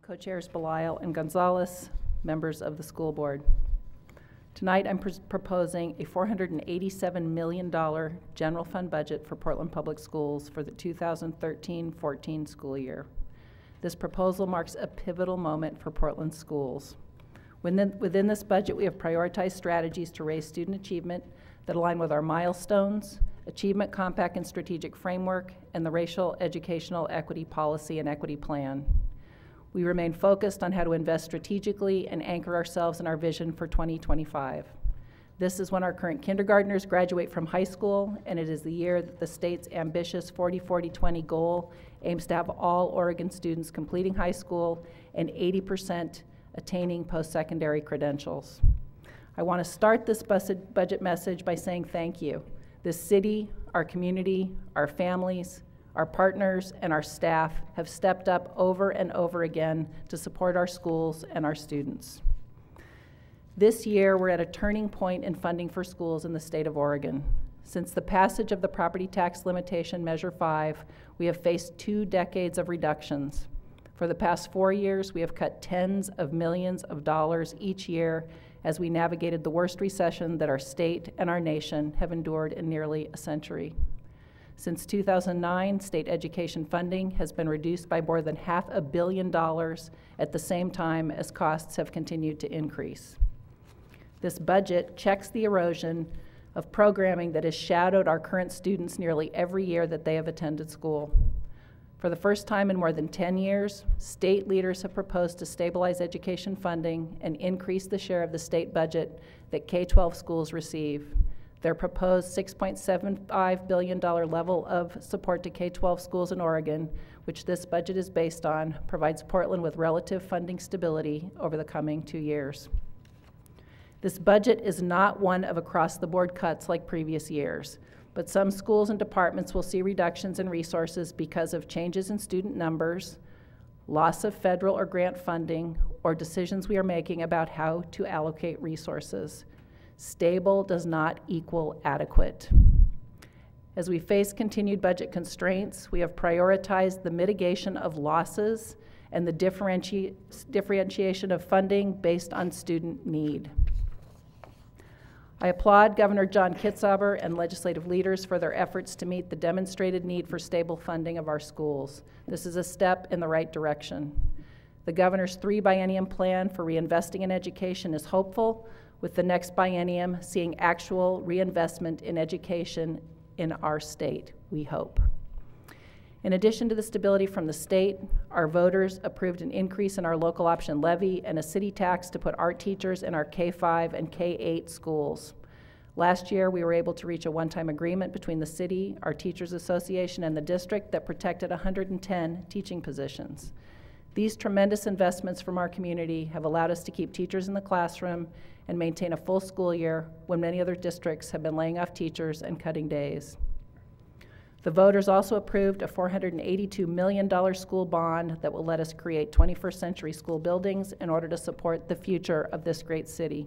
Co-chairs Belisle and Gonzalez, members of the school board. Tonight I'm proposing a $487 million general fund budget for Portland Public Schools for the 2013-14 school year. This proposal marks a pivotal moment for Portland schools. Within this budget, we have prioritized strategies to raise student achievement that align with our milestones, achievement compact and strategic framework, and the racial educational equity policy and equity plan. We remain focused on how to invest strategically and anchor ourselves in our vision for 2025. This is when our current kindergartners graduate from high school, and it is the year that the state's ambitious 40-40-20 goal aims to have all Oregon students completing high school and 80% attaining post-secondary credentials. I want to start this budget message by saying thank you. This city, our community, our families, our partners, and our staff have stepped up over and over again to support our schools and our students. This year, we're at a turning point in funding for schools in the state of Oregon. Since the passage of the Property Tax Limitation Measure 5, we have faced 2 decades of reductions. For the past 4 years, we have cut tens of millions of dollars each year as we navigated the worst recession that our state and our nation have endured in nearly a century. Since 2009, state education funding has been reduced by more than $500 million at the same time as costs have continued to increase. This budget checks the erosion of programming that has shadowed our current students nearly every year that they have attended school. For the first time in more than 10 years, state leaders have proposed to stabilize education funding and increase the share of the state budget that K-12 schools receive. Their proposed $6.75 billion level of support to K-12 schools in Oregon, which this budget is based on, provides Portland with relative funding stability over the coming 2 years. This budget is not one of across-the-board cuts like previous years, but some schools and departments will see reductions in resources because of changes in student numbers, loss of federal or grant funding, or decisions we are making about how to allocate resources. Stable does not equal adequate. As we face continued budget constraints, we have prioritized the mitigation of losses and the differentiation of funding based on student need. I applaud Governor John Kitzhaber and legislative leaders for their efforts to meet the demonstrated need for stable funding of our schools. This is a step in the right direction. The governor's 3-biennium plan for reinvesting in education is hopeful, with the next biennium seeing actual reinvestment in education in our state, we hope. In addition to the stability from the state, our voters approved an increase in our local option levy and a city tax to put art teachers in our K-5 and K-8 schools. Last year, we were able to reach a one-time agreement between the city, our teachers association, and the district that protected 110 teaching positions. These tremendous investments from our community have allowed us to keep teachers in the classroom and maintain a full school year when many other districts have been laying off teachers and cutting days. The voters also approved a $482 million school bond that will let us create 21st century school buildings in order to support the future of this great city.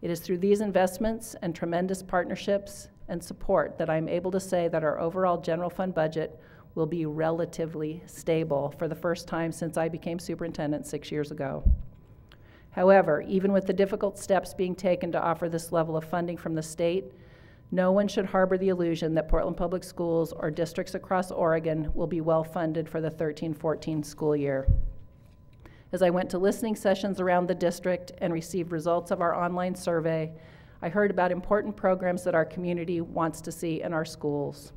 It is through these investments and tremendous partnerships and support that I'm able to say that our overall general fund budget will be relatively stable for the first time since I became superintendent 6 years ago. However, even with the difficult steps being taken to offer this level of funding from the state, no one should harbor the illusion that Portland Public Schools or districts across Oregon will be well funded for the 13-14 school year. As I went to listening sessions around the district and received results of our online survey, I heard about important programs that our community wants to see in our schools.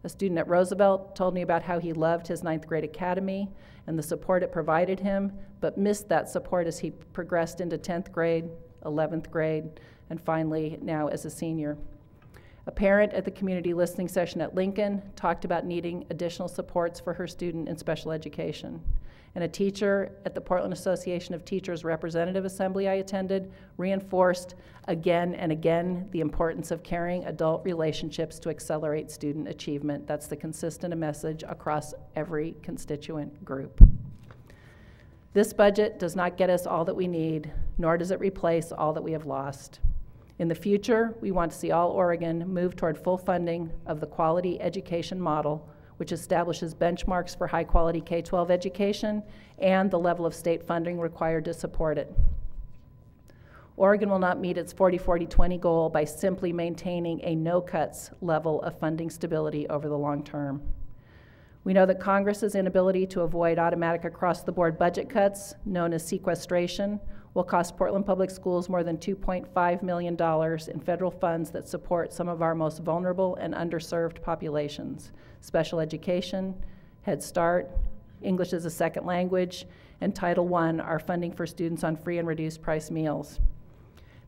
A student at Roosevelt told me about how he loved his 9th grade academy and the support it provided him, but missed that support as he progressed into 10th grade, 11th grade, and finally now as a senior. A parent at the community listening session at Lincoln talked about needing additional supports for her student in special education. And a teacher at the Portland Association of Teachers Representative Assembly I attended reinforced again and again the importance of caring adult relationships to accelerate student achievement. That's the consistent message across every constituent group. This budget does not get us all that we need, nor does it replace all that we have lost. In the future, we want to see all Oregon move toward full funding of the quality education model which establishes benchmarks for high-quality K-12 education and the level of state funding required to support it. Oregon will not meet its 40-40-20 goal by simply maintaining a no-cuts level of funding stability over the long term. We know that Congress's inability to avoid automatic across-the-board budget cuts, known as sequestration, will cost Portland Public Schools more than $2.5 million in federal funds that support some of our most vulnerable and underserved populations: special education, Head Start, English as a second language, and Title I, our funding for students on free and reduced price meals.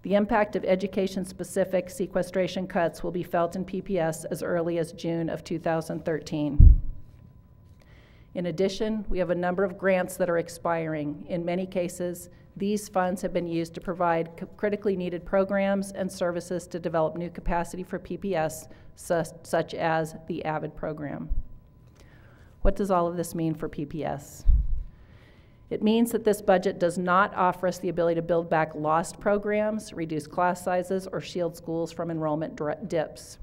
The impact of education-specific sequestration cuts will be felt in PPS as early as June of 2013. In addition, we have a number of grants that are expiring. In many cases, these funds have been used to provide critically needed programs and services to develop new capacity for PPS, such as the AVID program. What does all of this mean for PPS? It means that this budget does not offer us the ability to build back lost programs, reduce class sizes, or shield schools from enrollment dips.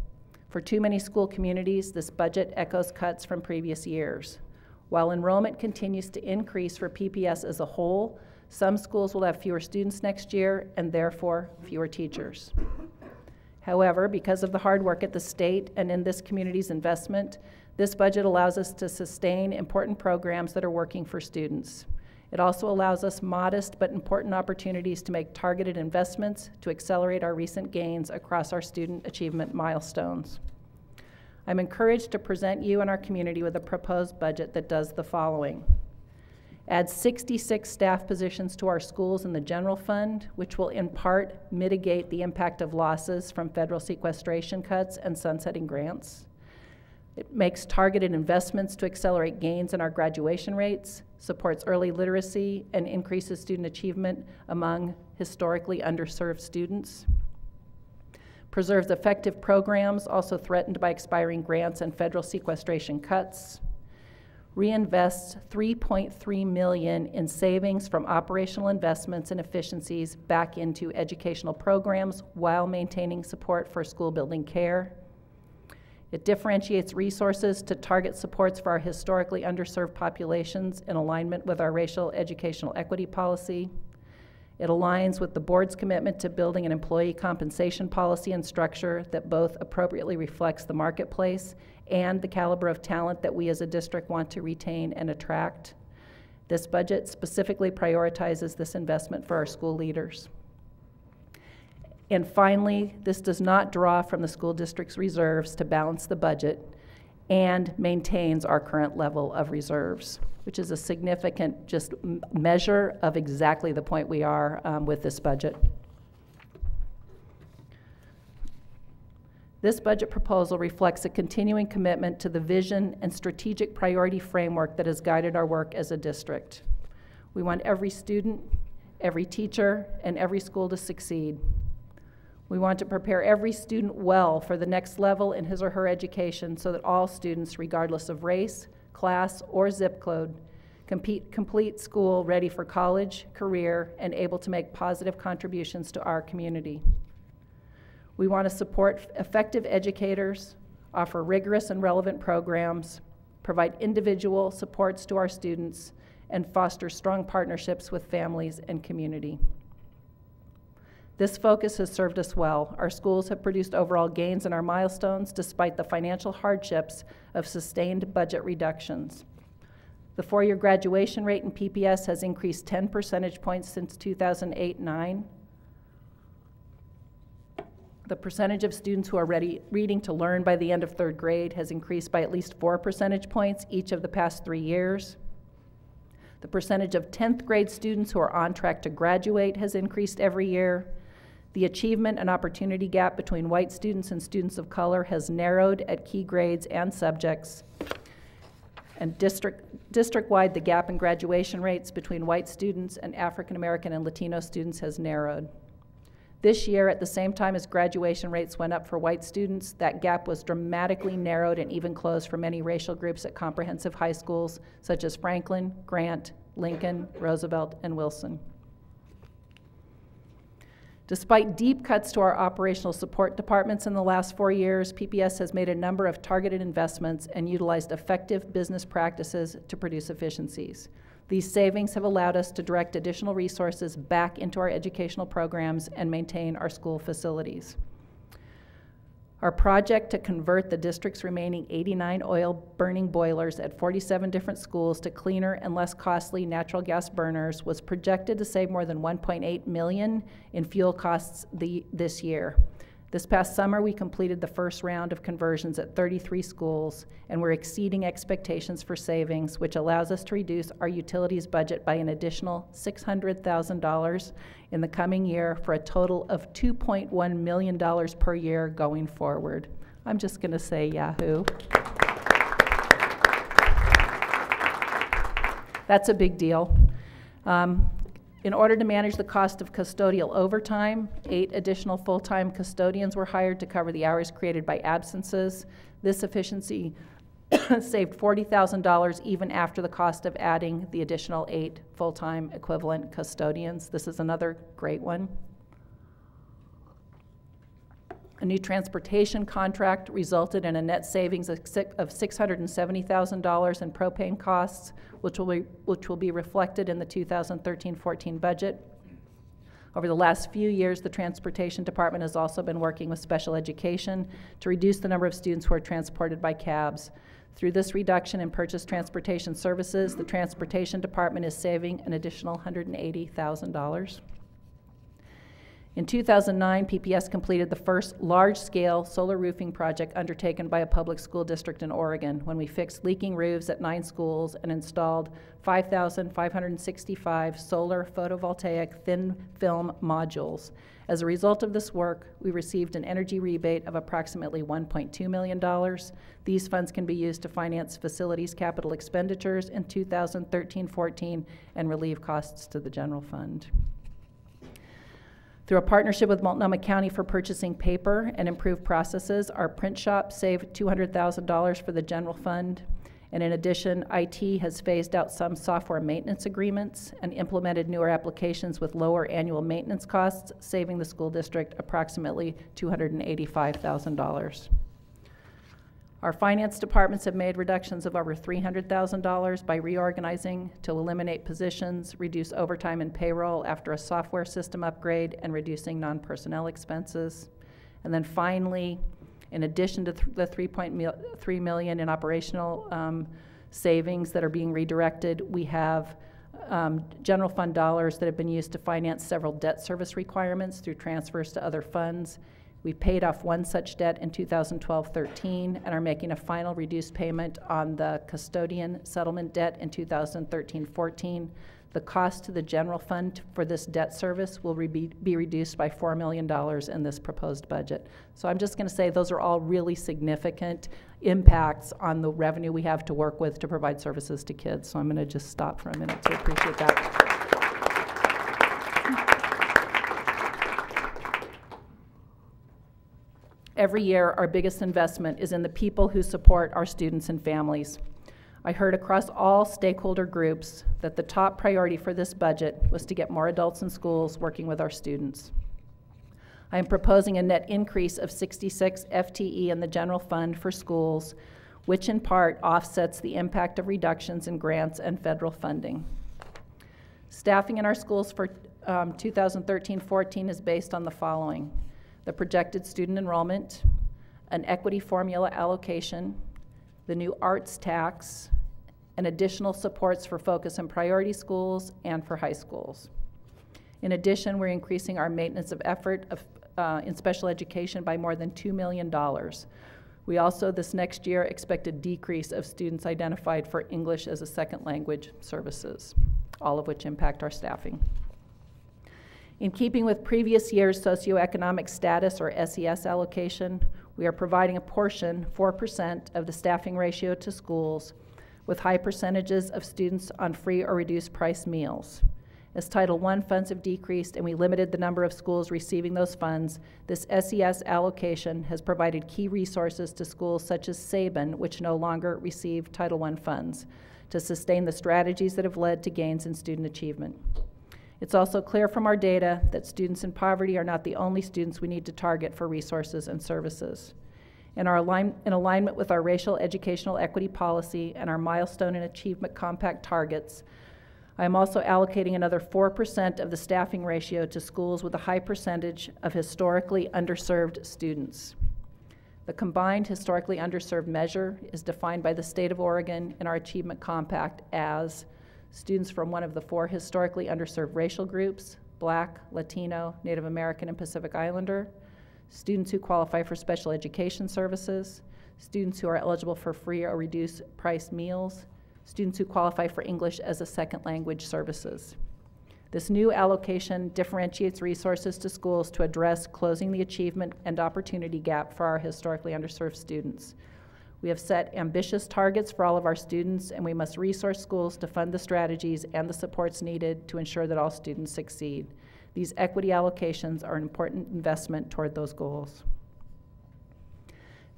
For too many school communities, this budget echoes cuts from previous years. While enrollment continues to increase for PPS as a whole, some schools will have fewer students next year and therefore fewer teachers. However, because of the hard work at the state and in this community's investment, this budget allows us to sustain important programs that are working for students. It also allows us modest but important opportunities to make targeted investments to accelerate our recent gains across our student achievement milestones. I'm encouraged to present you and our community with a proposed budget that does the following. Add 66 staff positions to our schools in the general fund, which will in part mitigate the impact of losses from federal sequestration cuts and sunsetting grants. It makes targeted investments to accelerate gains in our graduation rates, supports early literacy, and increases student achievement among historically underserved students. Preserves effective programs also threatened by expiring grants and federal sequestration cuts. Reinvests $3.3 million in savings from operational investments and efficiencies back into educational programs while maintaining support for school building care. It differentiates resources to target supports for our historically underserved populations in alignment with our racial educational equity policy. It aligns with the board's commitment to building an employee compensation policy and structure that both appropriately reflects the marketplace and the caliber of talent that we as a district want to retain and attract. This budget specifically prioritizes this investment for our school leaders. And finally, this does not draw from the school district's reserves to balance the budget and maintains our current level of reserves, which is a significant just measure of exactly the point we are with this budget. This budget proposal reflects a continuing commitment to the vision and strategic priority framework that has guided our work as a district. We want every student, every teacher, and every school to succeed. We want to prepare every student well for the next level in his or her education so that all students, regardless of race, class, or zip code, complete school ready for college, career, and able to make positive contributions to our community. We want to support effective educators, offer rigorous and relevant programs, provide individual supports to our students, and foster strong partnerships with families and community. This focus has served us well. Our schools have produced overall gains in our milestones despite the financial hardships of sustained budget reductions. The four-year graduation rate in PPS has increased 10 percentage points since 2008-09. The percentage of students who are reading to learn by the end of third grade has increased by at least 4 percentage points each of the past 3 years. The percentage of 10th grade students who are on track to graduate has increased every year. The achievement and opportunity gap between white students and students of color has narrowed at key grades and subjects. And district-wide, the gap in graduation rates between white students and African American and Latino students has narrowed. This year, at the same time as graduation rates went up for white students, that gap was dramatically narrowed and even closed for many racial groups at comprehensive high schools such as Franklin, Grant, Lincoln, Roosevelt, and Wilson. Despite deep cuts to our operational support departments in the last 4 years, PPS has made a number of targeted investments and utilized effective business practices to produce efficiencies. These savings have allowed us to direct additional resources back into our educational programs and maintain our school facilities. Our project to convert the district's remaining 89 oil-burning boilers at 47 different schools to cleaner and less costly natural gas burners was projected to save more than $1.8 million in fuel costs this year. This past summer, we completed the first round of conversions at 33 schools, and we're exceeding expectations for savings, which allows us to reduce our utilities budget by an additional $600,000 in the coming year for a total of $2.1 million per year going forward. I'm just going to say yahoo. That's a big deal. In order to manage the cost of custodial overtime, 8 additional full-time custodians were hired to cover the hours created by absences. This efficiency saved $40,000 even after the cost of adding the additional 8 full-time equivalent custodians. This is another great one. A new transportation contract resulted in a net savings of $670,000 in propane costs, which will be reflected in the 2013-14 budget. Over the last few years, the Transportation Department has also been working with special education to reduce the number of students who are transported by cabs. Through this reduction in purchased transportation services, the Transportation Department is saving an additional $180,000. In 2009, PPS completed the first large-scale solar roofing project undertaken by a public school district in Oregon when we fixed leaking roofs at 9 schools and installed 5,565 solar photovoltaic thin film modules. As a result of this work, we received an energy rebate of approximately $1.2 million. These funds can be used to finance facilities capital expenditures in 2013-14 and relieve costs to the general fund. Through a partnership with Multnomah County for purchasing paper and improved processes, our print shop saved $200,000 for the general fund. And in addition, IT has phased out some software maintenance agreements and implemented newer applications with lower annual maintenance costs, saving the school district approximately $285,000. Our finance departments have made reductions of over $300,000 by reorganizing to eliminate positions, reduce overtime and payroll after a software system upgrade, and reducing non-personnel expenses. And then finally, in addition to the $3.3 million in operational savings that are being redirected, we have general fund dollars that have been used to finance several debt service requirements through transfers to other funds. We paid off one such debt in 2012-13 and are making a final reduced payment on the custodian settlement debt in 2013-14. The cost to the general fund for this debt service will be reduced by $4 million in this proposed budget. So I'm just going to say those are all really significant impacts on the revenue we have to work with to provide services to kids. So I'm going to just stop for a minute to appreciate that. Every year, our biggest investment is in the people who support our students and families. I heard across all stakeholder groups that the top priority for this budget was to get more adults in schools working with our students. I am proposing a net increase of 66 FTE in the general fund for schools, which in part offsets the impact of reductions in grants and federal funding. Staffing in our schools for 2013-14 is based on the following: the projected student enrollment, an equity formula allocation, the new arts tax, and additional supports for focus and priority schools and for high schools. In addition, we're increasing our maintenance of effort in special education by more than $2 million. We also, this next year, expect a decrease of students identified for English as a second language services, all of which impact our staffing. In keeping with previous year's socioeconomic status, or SES allocation, we are providing a portion, 4% of the staffing ratio to schools, with high percentages of students on free or reduced price meals. As Title I funds have decreased and we limited the number of schools receiving those funds, this SES allocation has provided key resources to schools such as Sabin, which no longer receive Title I funds, to sustain the strategies that have led to gains in student achievement. It's also clear from our data that students in poverty are not the only students we need to target for resources and services. In alignment with our racial educational equity policy and our milestone and achievement compact targets, I am also allocating another 4% of the staffing ratio to schools with a high percentage of historically underserved students. The combined historically underserved measure is defined by the state of Oregon in our achievement compact as students from one of the 4 historically underserved racial groups: Black, Latino, Native American, and Pacific Islander, students who qualify for special education services, students who are eligible for free or reduced price meals, students who qualify for English as a second language services. This new allocation differentiates resources to schools to address closing the achievement and opportunity gap for our historically underserved students. We have set ambitious targets for all of our students, and we must resource schools to fund the strategies and the supports needed to ensure that all students succeed. These equity allocations are an important investment toward those goals.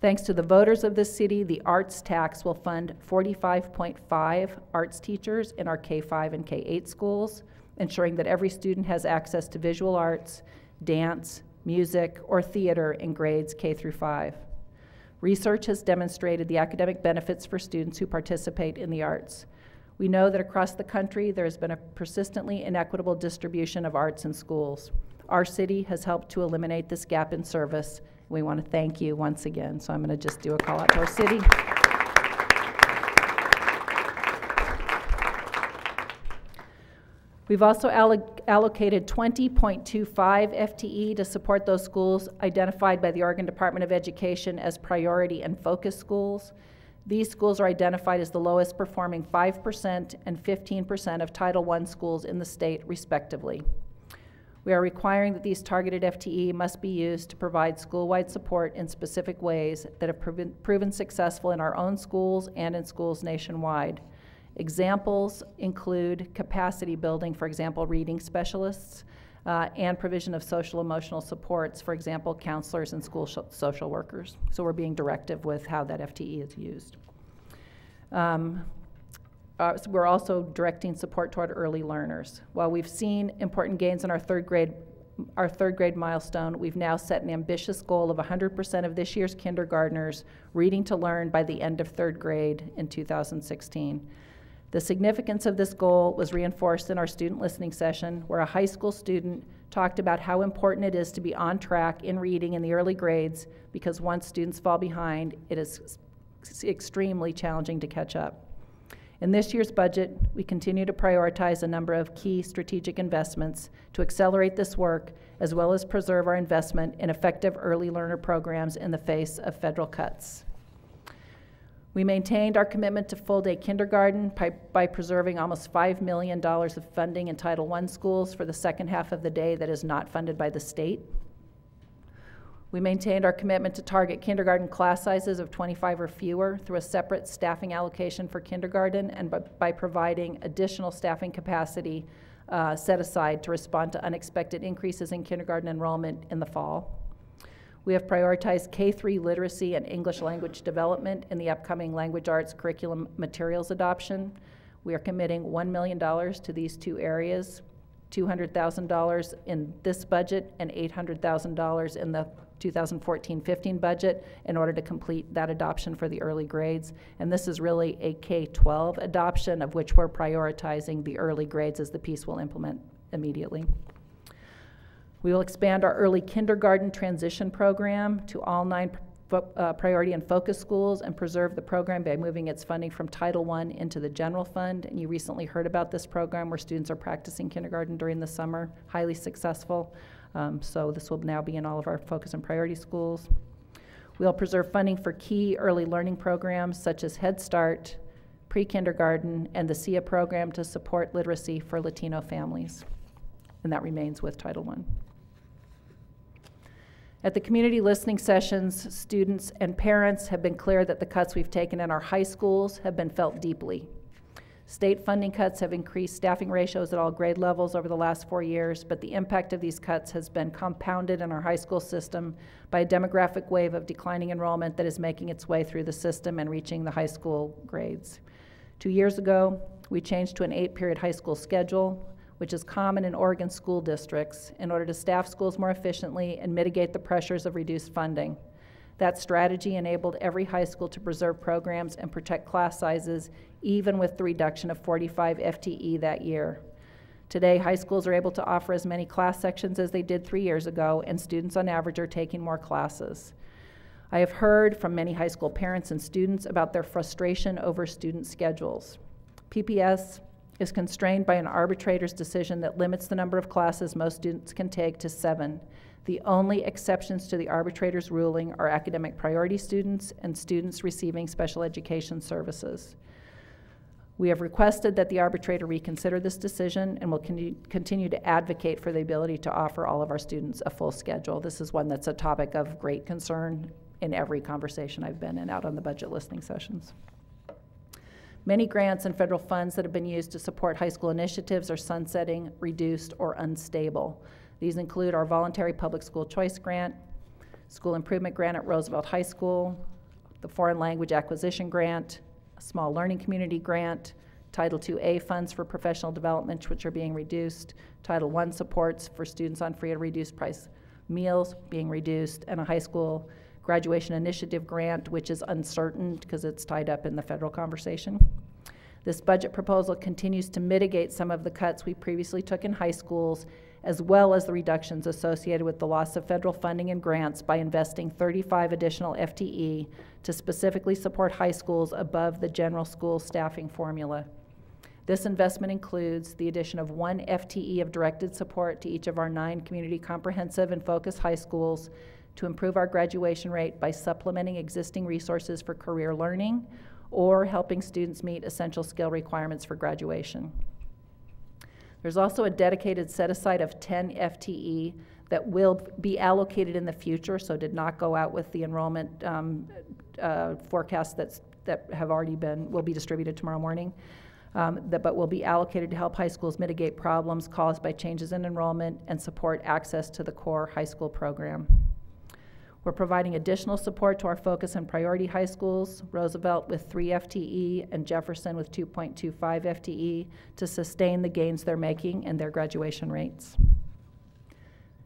Thanks to the voters of this city, the arts tax will fund 45.5 arts teachers in our K-5 and K-8 schools, ensuring that every student has access to visual arts, dance, music, or theater in grades K through 5. Research has demonstrated the academic benefits for students who participate in the arts. We know that across the country there has been a persistently inequitable distribution of arts in schools. Our city has helped to eliminate this gap in service. We want to thank you once again. So I'm going to just do a call out to our city. We've also allocated 20.25 FTE to support those schools identified by the Oregon Department of Education as priority and focus schools. These schools are identified as the lowest performing 5% and 15% of Title I schools in the state, respectively. We are requiring that these targeted FTE must be used to provide school-wide support in specific ways that have proven successful in our own schools and in schools nationwide. Examples include capacity building, for example, reading specialists, and provision of social emotional supports, for example, counselors and school social workers. So we're being directive with how that FTE is used. So we're also directing support toward early learners. While we've seen important gains in our third grade milestone, we've now set an ambitious goal of 100% of this year's kindergartners reading to learn by the end of third grade in 2016. The significance of this goal was reinforced in our student listening session, where a high school student talked about how important it is to be on track in reading in the early grades, because once students fall behind, it is extremely challenging to catch up. In this year's budget, we continue to prioritize a number of key strategic investments to accelerate this work, as well as preserve our investment in effective early learner programs in the face of federal cuts. We maintained our commitment to full-day kindergarten by preserving almost $5 million of funding in Title I schools for the second half of the day that is not funded by the state. We maintained our commitment to target kindergarten class sizes of 25 or fewer through a separate staffing allocation for kindergarten, and by providing additional staffing capacity set aside to respond to unexpected increases in kindergarten enrollment in the fall. We have prioritized K-3 literacy and English language development in the upcoming language arts curriculum materials adoption. We are committing $1 million to these two areas, $200,000 in this budget and $800,000 in the 2014-15 budget in order to complete that adoption for the early grades. And this is really a K-12 adoption, of which we're prioritizing the early grades as the piece we'll implement immediately. We will expand our early kindergarten transition program to all 9 priority and focus schools and preserve the program by moving its funding from Title I into the general fund. And you recently heard about this program where students are practicing kindergarten during the summer, highly successful. So this will now be in all of our focus and priority schools. We'll preserve funding for key early learning programs such as Head Start, pre-kindergarten, and the SIA program to support literacy for Latino families. And that remains with Title I. At the community listening sessions, students and parents have been clear that the cuts we've taken in our high schools have been felt deeply. State funding cuts have increased staffing ratios at all grade levels over the last 4 years, but the impact of these cuts has been compounded in our high school system by a demographic wave of declining enrollment that is making its way through the system and reaching the high school grades. 2 years ago, we changed to an 8-period high school schedule, which is common in Oregon school districts, in order to staff schools more efficiently and mitigate the pressures of reduced funding. That strategy enabled every high school to preserve programs and protect class sizes, even with the reduction of 45 FTE that year. Today, high schools are able to offer as many class sections as they did 3 years ago, and students on average are taking more classes. I have heard from many high school parents and students about their frustration over student schedules. PPS is constrained by an arbitrator's decision that limits the number of classes most students can take to 7. The only exceptions to the arbitrator's ruling are academic priority students and students receiving special education services. We have requested that the arbitrator reconsider this decision and will continue to advocate for the ability to offer all of our students a full schedule. This is one that's a topic of great concern in every conversation I've been in out on the budget listening sessions. Many grants and federal funds that have been used to support high school initiatives are sunsetting, reduced, or unstable. These include our voluntary public school choice grant, school improvement grant at Roosevelt High School, the foreign language acquisition grant, a small learning community grant, Title IIA funds for professional development, which are being reduced, Title I supports for students on free and reduced price meals being reduced, and a high school graduation initiative grant, which is uncertain because it's tied up in the federal conversation. This budget proposal continues to mitigate some of the cuts we previously took in high schools, as well as the reductions associated with the loss of federal funding and grants by investing 35 additional FTE to specifically support high schools above the general school staffing formula. This investment includes the addition of 1 FTE of directed support to each of our 9 community comprehensive and focused high schools to improve our graduation rate by supplementing existing resources for career learning or helping students meet essential skill requirements for graduation. There's also a dedicated set-aside of 10 FTE that will be allocated in the future, so did not go out with the enrollment forecasts that have already will be distributed tomorrow morning, but will be allocated to help high schools mitigate problems caused by changes in enrollment and support access to the core high school program. We're providing additional support to our focus and priority high schools, Roosevelt with 3 FTE and Jefferson with 2.25 FTE, to sustain the gains they're making in their graduation rates.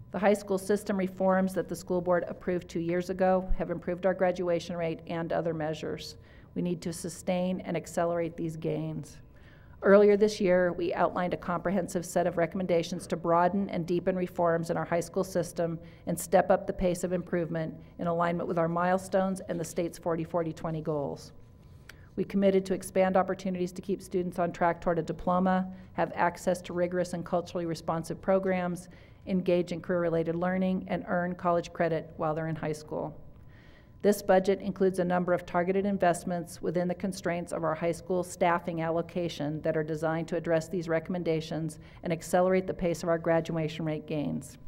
The high school system reforms that the school board approved 2 years ago have improved our graduation rate and other measures. We need to sustain and accelerate these gains. Earlier this year, we outlined a comprehensive set of recommendations to broaden and deepen reforms in our high school system and step up the pace of improvement in alignment with our milestones and the state's 40-40-20 goals. We committed to expand opportunities to keep students on track toward a diploma, have access to rigorous and culturally responsive programs, engage in career-related learning, and earn college credit while they're in high school. This budget includes a number of targeted investments within the constraints of our high school staffing allocation that are designed to address these recommendations and accelerate the pace of our graduation rate gains.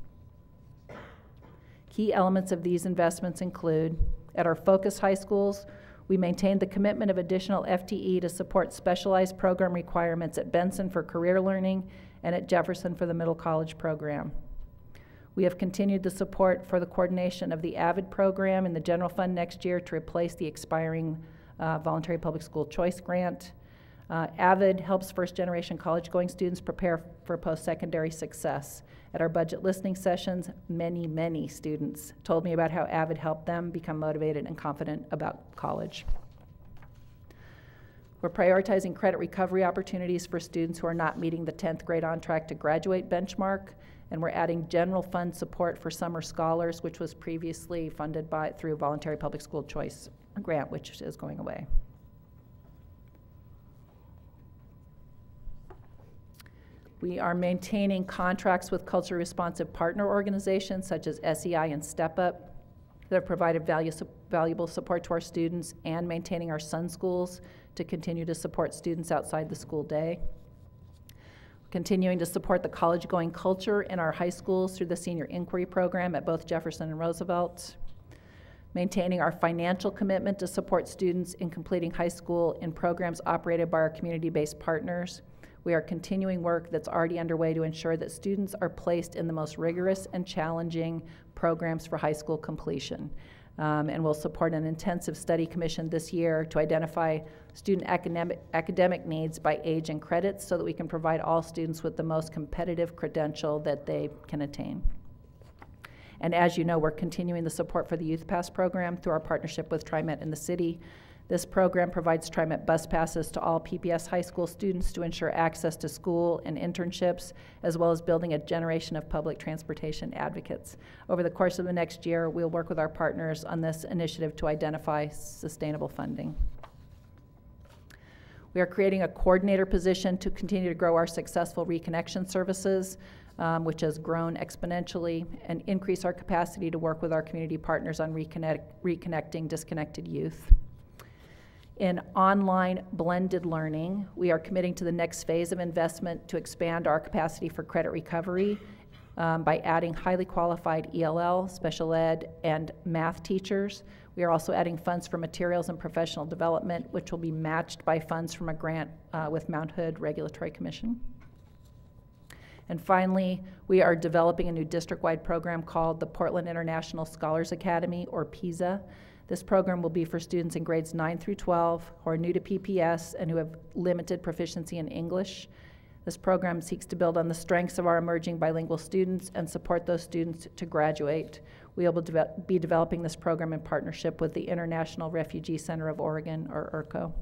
Key elements of these investments include, at our focus high schools, we maintained the commitment of additional FTE to support specialized program requirements at Benson for career learning and at Jefferson for the middle college program. We have continued the support for the coordination of the AVID program in the general fund next year to replace the expiring voluntary public school choice grant. AVID helps first-generation college-going students prepare for post-secondary success. At our budget listening sessions, many students told me about how AVID helped them become motivated and confident about college. We're prioritizing credit recovery opportunities for students who are not meeting the 10th grade on track to graduate benchmark, and we're adding general fund support for summer scholars, which was previously funded through voluntary public school choice grant, which is going away. We are maintaining contracts with culturally responsive partner organizations such as SEI and Step Up that have provided valuable support to our students, and maintaining our Sun Schools to continue to support students outside the school day. Continuing to support the college-going culture in our high schools through the Senior Inquiry Program at both Jefferson and Roosevelt. Maintaining our financial commitment to support students in completing high school in programs operated by our community-based partners. We are continuing work that's already underway to ensure that students are placed in the most rigorous and challenging programs for high school completion. And we'll support an intensive study commission this year to identify student academic needs by age and credits so that we can provide all students with the most competitive credential that they can attain. And as you know, we're continuing the support for the Youth Pass program through our partnership with TriMet in the city. This program provides TriMet bus passes to all PPS high school students to ensure access to school and internships, as well as building a generation of public transportation advocates. Over the course of the next year, we'll work with our partners on this initiative to identify sustainable funding. We are creating a coordinator position to continue to grow our successful reconnection services, which has grown exponentially, and increase our capacity to work with our community partners on reconnecting disconnected youth. In online blended learning, we are committing to the next phase of investment to expand our capacity for credit recovery by adding highly qualified ELL, special ed, and math teachers. We are also adding funds for materials and professional development, which will be matched by funds from a grant with Mount Hood Regulatory Commission. And finally, we are developing a new district-wide program called the Portland International Scholars Academy, or PISA. This program will be for students in grades 9 through 12 who are new to PPS and who have limited proficiency in English. This program seeks to build on the strengths of our emerging bilingual students and support those students to graduate. We will be developing this program in partnership with the International Refugee Center of Oregon, or IRCO,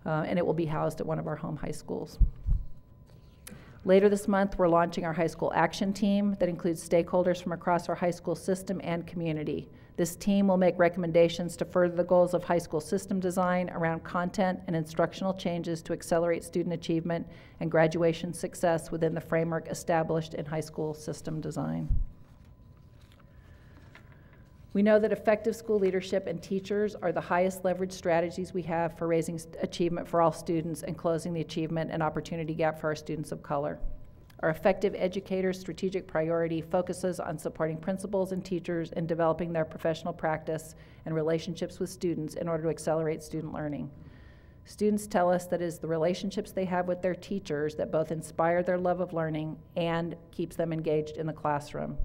and it will be housed at one of our home high schools. Later this month, we're launching our high school action team that includes stakeholders from across our high school system and community. This team will make recommendations to further the goals of high school system design around content and instructional changes to accelerate student achievement and graduation success within the framework established in high school system design. We know that effective school leadership and teachers are the highest leverage strategies we have for raising achievement for all students and closing the achievement and opportunity gap for our students of color. Our effective educators' strategic priority focuses on supporting principals and teachers in developing their professional practice and relationships with students in order to accelerate student learning. Students tell us that it is the relationships they have with their teachers that both inspire their love of learning and keeps them engaged in the classroom.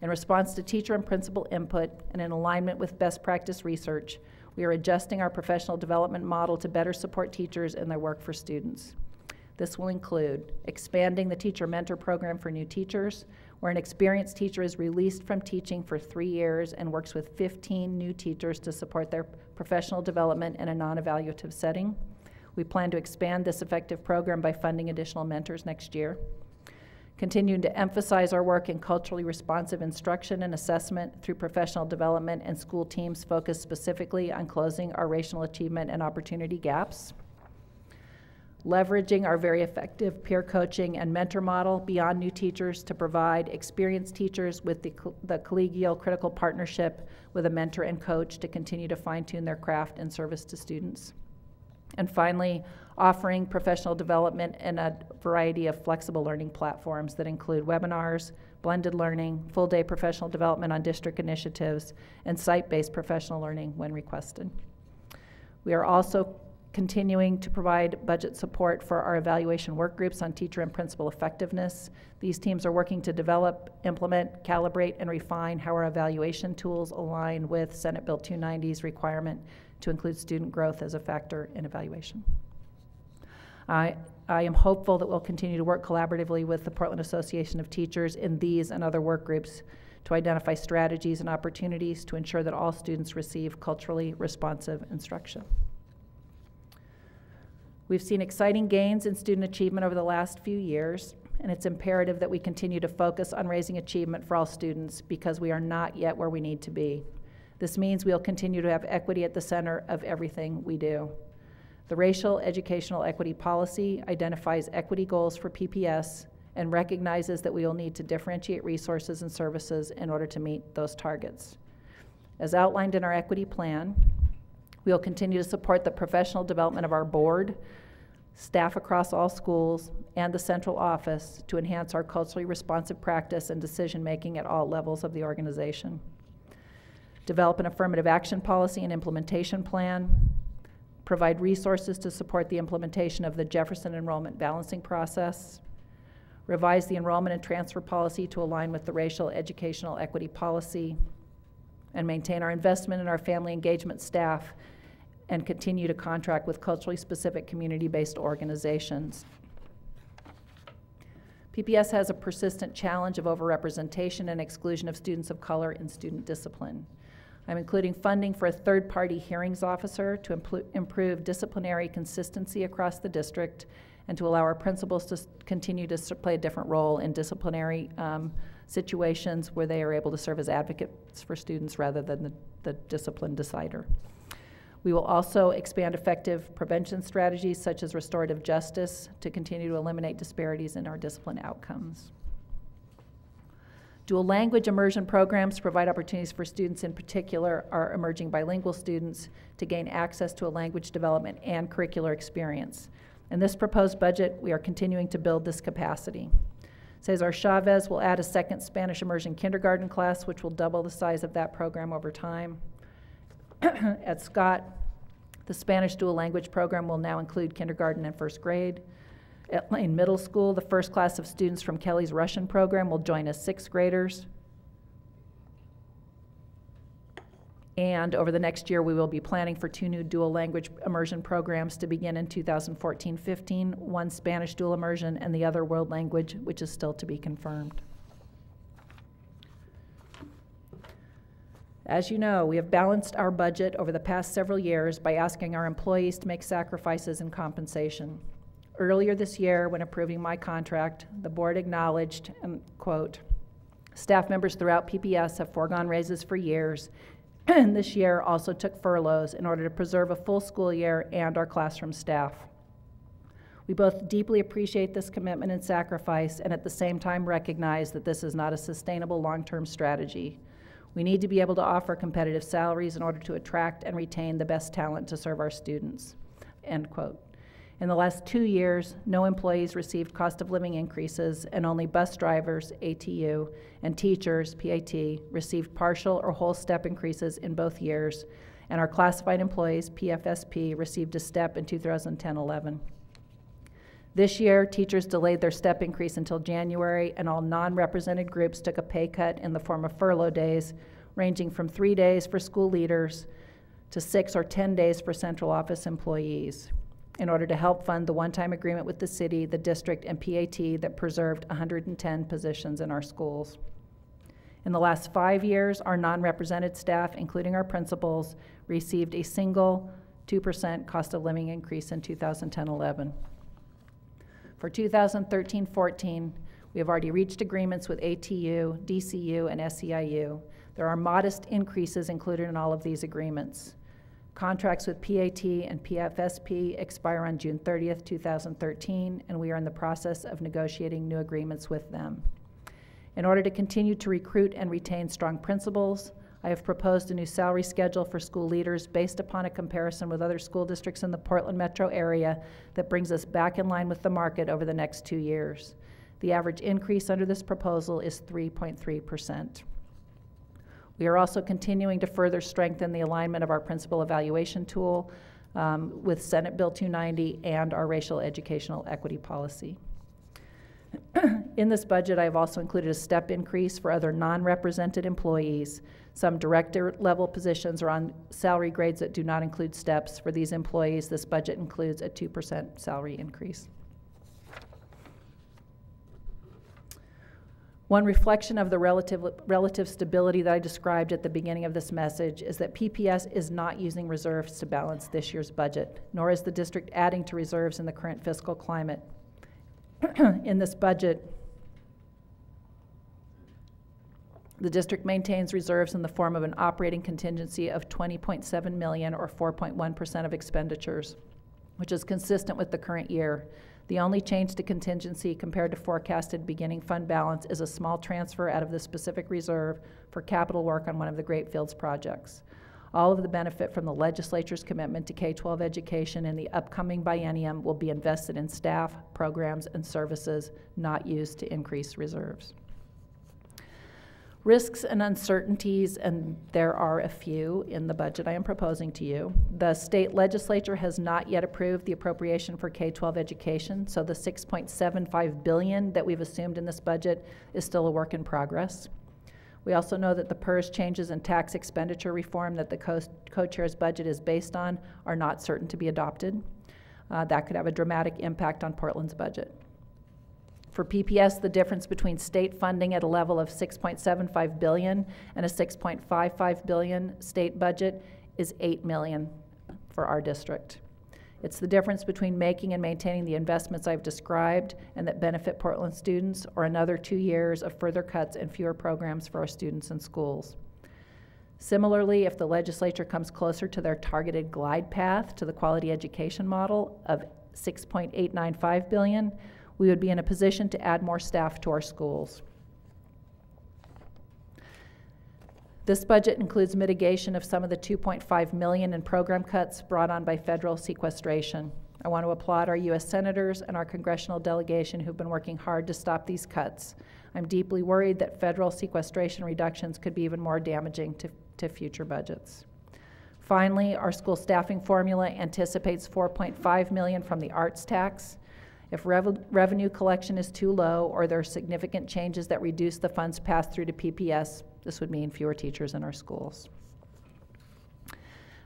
In response to teacher and principal input and in alignment with best practice research, we are adjusting our professional development model to better support teachers in their work for students. This will include expanding the teacher mentor program for new teachers, where an experienced teacher is released from teaching for 3 years and works with 15 new teachers to support their professional development in a non-evaluative setting. We plan to expand this effective program by funding additional mentors next year. Continuing to emphasize our work in culturally responsive instruction and assessment through professional development and school teams focused specifically on closing our racial achievement and opportunity gaps. Leveraging our very effective peer coaching and mentor model beyond new teachers to provide experienced teachers with the collegial critical partnership with a mentor and coach to continue to fine-tune their craft and service to students. And finally, offering professional development in a variety of flexible learning platforms that include webinars, blended learning, full-day professional development on district initiatives, and site-based professional learning when requested. We are also continuing to provide budget support for our evaluation work groups on teacher and principal effectiveness. These teams are working to develop, implement, calibrate, and refine how our evaluation tools align with Senate Bill 290's requirement to include student growth as a factor in evaluation. I am hopeful that we'll continue to work collaboratively with the Portland Association of Teachers in these and other work groups to identify strategies and opportunities to ensure that all students receive culturally responsive instruction. We've seen exciting gains in student achievement over the last few years, and it's imperative that we continue to focus on raising achievement for all students because we are not yet where we need to be. This means we'll continue to have equity at the center of everything we do. The Racial Educational Equity Policy identifies equity goals for PPS and recognizes that we will need to differentiate resources and services in order to meet those targets. As outlined in our equity plan, we will continue to support the professional development of our board, staff across all schools, and the central office to enhance our culturally responsive practice and decision-making at all levels of the organization. Develop an affirmative action policy and implementation plan. Provide resources to support the implementation of the Jefferson enrollment balancing process. Revise the enrollment and transfer policy to align with the Racial Educational Equity Policy. and maintain our investment in our family engagement staff and continue to contract with culturally specific community-based organizations. PPS has a persistent challenge of overrepresentation and exclusion of students of color in student discipline. I'm including funding for a third-party hearings officer to improve disciplinary consistency across the district and to allow our principals to continue to play a different role in disciplinary situations where they are able to serve as advocates for students rather than the discipline decider. We will also expand effective prevention strategies such as restorative justice to continue to eliminate disparities in our discipline outcomes. Dual language immersion programs provide opportunities for students, in particular our emerging bilingual students, to gain access to a language development and curricular experience. In this proposed budget, we are continuing to build this capacity. Cesar Chavez will add a second Spanish immersion kindergarten class, which will double the size of that program over time. At Scott, the Spanish dual language program will now include kindergarten and first grade. At Lane Middle School, the first class of students from Kelly's Russian program will join as sixth graders. And over the next year, we will be planning for 2 new dual language immersion programs to begin in 2014-15, one Spanish dual immersion and the other world language, which is still to be confirmed. As you know, we have balanced our budget over the past several years by asking our employees to make sacrifices in compensation. Earlier this year, when approving my contract, the board acknowledged, and quote, staff members throughout PPS have foregone raises for years, and this year also took furloughs in order to preserve a full school year and our classroom staff. We both deeply appreciate this commitment and sacrifice, and at the same time recognize that this is not a sustainable long-term strategy. We need to be able to offer competitive salaries in order to attract and retain the best talent to serve our students, end quote. In the last 2 years, no employees received cost of living increases, and only bus drivers, ATU, and teachers, PAT, received partial or whole step increases in both years, and our classified employees, PFSP, received a step in 2010-11. This year, teachers delayed their step increase until January, and all non-represented groups took a pay cut in the form of furlough days, ranging from 3 days for school leaders to 6 or 10 days for central office employees, in order to help fund the one-time agreement with the city, the district, and PAT that preserved 110 positions in our schools. In the last 5 years, our non-represented staff, including our principals, received a single 2% cost of living increase in 2010-11. For 2013-14, we have already reached agreements with ATU, DCU, and SEIU. There are modest increases included in all of these agreements. Contracts with PAT and PFSP expire on June 30th, 2013, and we are in the process of negotiating new agreements with them. In order to continue to recruit and retain strong principals, I have proposed a new salary schedule for school leaders based upon a comparison with other school districts in the Portland metro area that brings us back in line with the market over the next 2 years. The average increase under this proposal is 3.3%. We are also continuing to further strengthen the alignment of our principal evaluation tool with Senate Bill 290 and our racial educational equity policy. In this budget, I have also included a step increase for other non-represented employees. Some director-level positions are on salary grades that do not include steps. For these employees, this budget includes a 2% salary increase. One reflection of the relative stability that I described at the beginning of this message is that PPS is not using reserves to balance this year's budget, nor is the district adding to reserves in the current fiscal climate. In this budget, the district maintains reserves in the form of an operating contingency of $20.7 million or 4.1% of expenditures, which is consistent with the current year. The only change to contingency compared to forecasted beginning fund balance is a small transfer out of the specific reserve for capital work on one of the Great Fields projects. All of the benefit from the legislature's commitment to K-12 education in the upcoming biennium will be invested in staff, programs, and services, not used to increase reserves. Risks and uncertainties, and there are a few in the budget I am proposing to you. The state legislature has not yet approved the appropriation for K-12 education, so the $6.75 billion that we've assumed in this budget is still a work in progress. We also know that the PERS changes in tax expenditure reform that the co-chair's budget is based on are not certain to be adopted. That could have a dramatic impact on Portland's budget. For PPS, the difference between state funding at a level of $6.75 billion and a $6.55 billion state budget is $8 million for our district. It's the difference between making and maintaining the investments I've described and that benefit Portland students, or another 2 years of further cuts and fewer programs for our students and schools. Similarly, if the legislature comes closer to their targeted glide path to the quality education model of $6.895 billion, we would be in a position to add more staff to our schools. This budget includes mitigation of some of the $2.5 million in program cuts brought on by federal sequestration. I want to applaud our U.S. senators and our congressional delegation who've been working hard to stop these cuts. I'm deeply worried that federal sequestration reductions could be even more damaging to future budgets. Finally, our school staffing formula anticipates $4.5 million from the arts tax. If revenue collection is too low or there are significant changes that reduce the funds passed through to PPS, this would mean fewer teachers in our schools.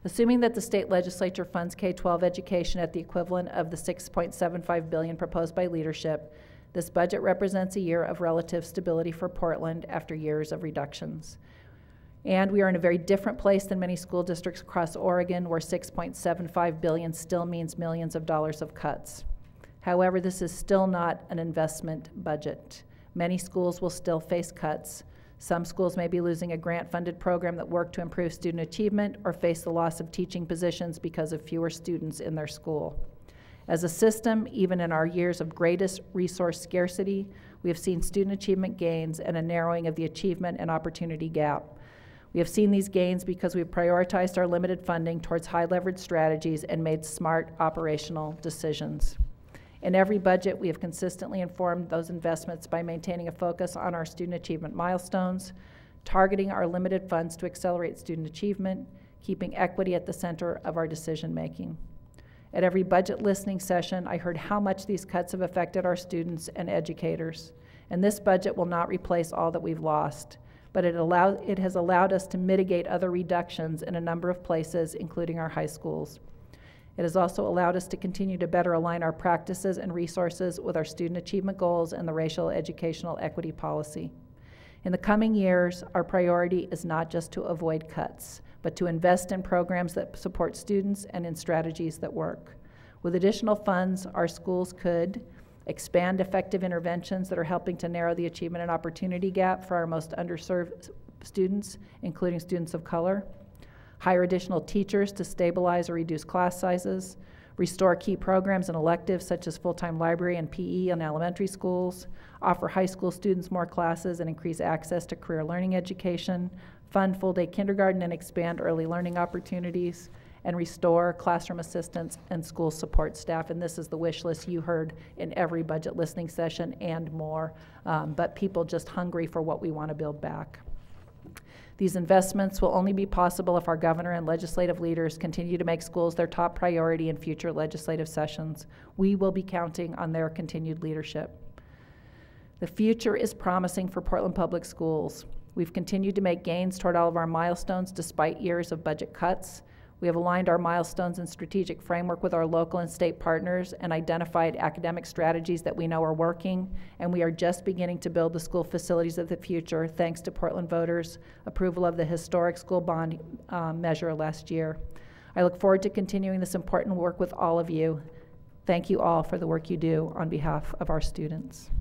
Assuming that the state legislature funds K-12 education at the equivalent of the $6.75 billion proposed by leadership, this budget represents a year of relative stability for Portland after years of reductions. And we are in a very different place than many school districts across Oregon, where $6.75 billion still means millions of dollars of cuts. However, this is still not an investment budget. Many schools will still face cuts. Some schools may be losing a grant-funded program that worked to improve student achievement or face the loss of teaching positions because of fewer students in their school. As a system, even in our years of greatest resource scarcity, we have seen student achievement gains and a narrowing of the achievement and opportunity gap. We have seen these gains because we've prioritized our limited funding towards high-leverage strategies and made smart operational decisions. In every budget, we have consistently informed those investments by maintaining a focus on our student achievement milestones, targeting our limited funds to accelerate student achievement, keeping equity at the center of our decision-making. At every budget listening session, I heard how much these cuts have affected our students and educators. And this budget will not replace all that we've lost, but it has allowed us to mitigate other reductions in a number of places, including our high schools. It has also allowed us to continue to better align our practices and resources with our student achievement goals and the racial educational equity policy. In the coming years, our priority is not just to avoid cuts, but to invest in programs that support students and in strategies that work. With additional funds, our schools could expand effective interventions that are helping to narrow the achievement and opportunity gap for our most underserved students, including students of color, hire additional teachers to stabilize or reduce class sizes, restore key programs and electives such as full-time library and PE in elementary schools, offer high school students more classes and increase access to career learning education, fund full-day kindergarten and expand early learning opportunities, and restore classroom assistants and school support staff. And this is the wish list you heard in every budget listening session and more, but people just hungry for what we want to build back. These investments will only be possible if our governor and legislative leaders continue to make schools their top priority in future legislative sessions. We will be counting on their continued leadership. The future is promising for Portland Public Schools. We've continued to make gains toward all of our milestones despite years of budget cuts. We have aligned our milestones and strategic framework with our local and state partners and identified academic strategies that we know are working, and we are just beginning to build the school facilities of the future thanks to Portland voters' approval of the historic school bond measure last year. I look forward to continuing this important work with all of you. Thank you all for the work you do on behalf of our students.